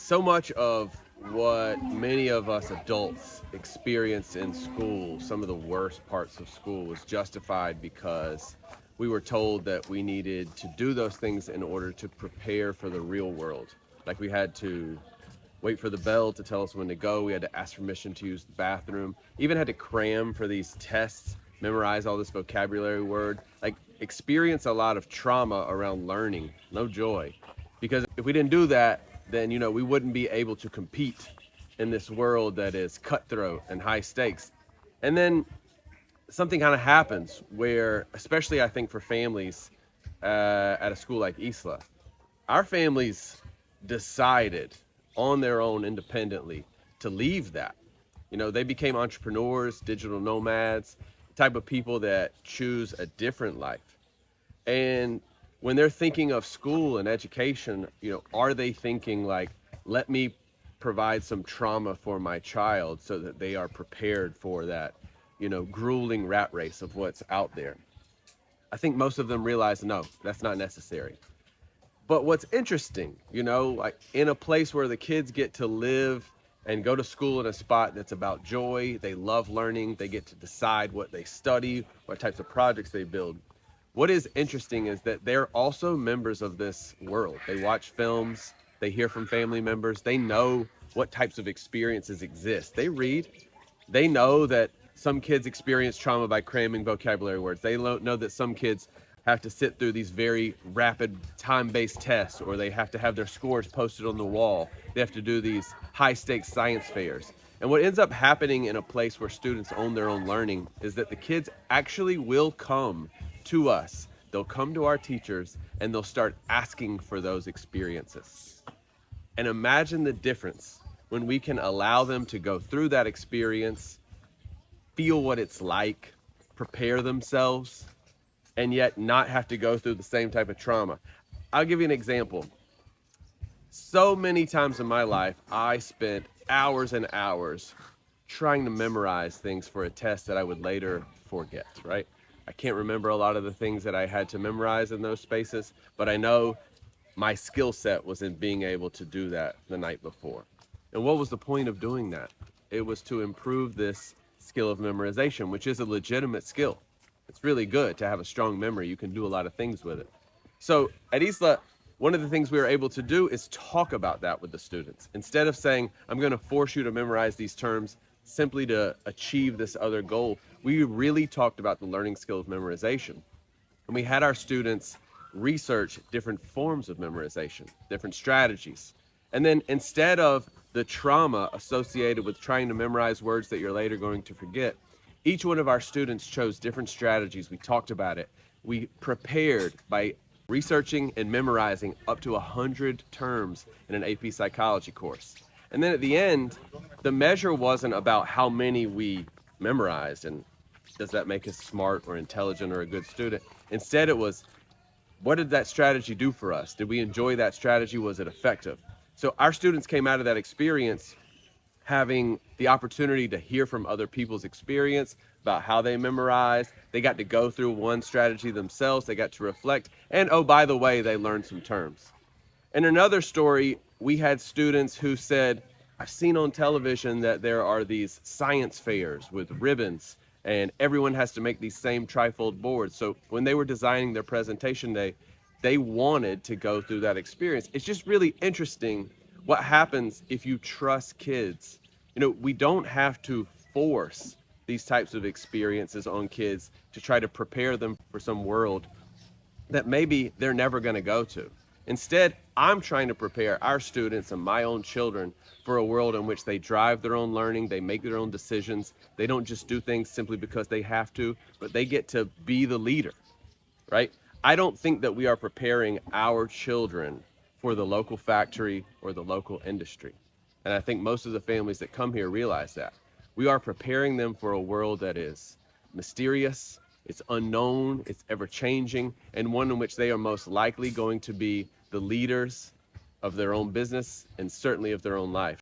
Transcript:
So much of what many of us adults experienced in school, some of the worst parts of school, was justified because we were told that we needed to do those things in order to prepare for the real world. Like we had to wait for the bell to tell us when to go, we had to ask permission to use the bathroom, even had to cram for these tests, memorize all this vocabulary word, like experience a lot of trauma around learning, no joy. Because if we didn't do that, then we wouldn't be able to compete in this world that is cutthroat and high stakes. And then something kind of happens where, especially I think for families at a school like Isla, our families decided on their own independently to leave that. They became entrepreneurs, digital nomads, type of people that choose a different life. And when they're thinking of school and education, are they thinking like, let me provide some trauma for my child so that they are prepared for that, grueling rat race of what's out there? I think most of them realize, no, that's not necessary. But what's interesting, like in a place where the kids get to live and go to school in a spot that's about joy, they love learning, they get to decide what they study, what types of projects they build. What is interesting is that they're also members of this world. They watch films, they hear from family members, they know what types of experiences exist. They read, they know that some kids experience trauma by cramming vocabulary words. They know that some kids have to sit through these very rapid time-based tests, or they have to have their scores posted on the wall. They have to do these high-stakes science fairs. And what ends up happening in a place where students own their own learning is that the kids actually will come to us. They'll come to our teachers and they'll start asking for those experiences. And imagine the difference when we can allow them to go through that experience, feel what it's like, prepare themselves, and yet not have to go through the same type of trauma. I'll give you an example. So many times in my life, I spent hours and hours trying to memorize things for a test that I would later forget, right? I can't remember a lot of the things that I had to memorize in those spaces, but I know my skill set was in being able to do that the night before. And what was the point of doing that? It was to improve this skill of memorization, which is a legitimate skill. It's really good to have a strong memory. You can do a lot of things with it. So at Isla, one of the things we were able to do is talk about that with the students. Instead of saying, I'm going to force you to memorize these terms simply to achieve this other goal, we really talked about the learning skill of memorization. And we had our students research different forms of memorization, different strategies. And then instead of the trauma associated with trying to memorize words that you're later going to forget, each one of our students chose different strategies. We talked about it. We prepared by researching and memorizing up to 100 terms in an AP psychology course. And then at the end, the measure wasn't about how many we memorized and does that make us smart or intelligent or a good student. Instead, it was, what did that strategy do for us? Did we enjoy that strategy? Was it effective? So our students came out of that experience having the opportunity to hear from other people's experience about how they memorized. They got to go through one strategy themselves. They got to reflect. And oh, by the way, they learned some terms. In another story, we had students who said, I've seen on television that there are these science fairs with ribbons and everyone has to make these same trifold boards. So when they were designing their presentation day, they wanted to go through that experience. It's just really interesting what happens if you trust kids. We don't have to force these types of experiences on kids to try to prepare them for some world that maybe they're never going to go to. Instead, I'm trying to prepare our students and my own children for a world in which they drive their own learning, they make their own decisions. They don't just do things simply because they have to, but they get to be the leader, right? I don't think that we are preparing our children for the local factory or the local industry. And I think most of the families that come here realize that. We are preparing them for a world that is mysterious, it's unknown, it's ever changing, and one in which they are most likely going to be the leaders of their own business and certainly of their own life.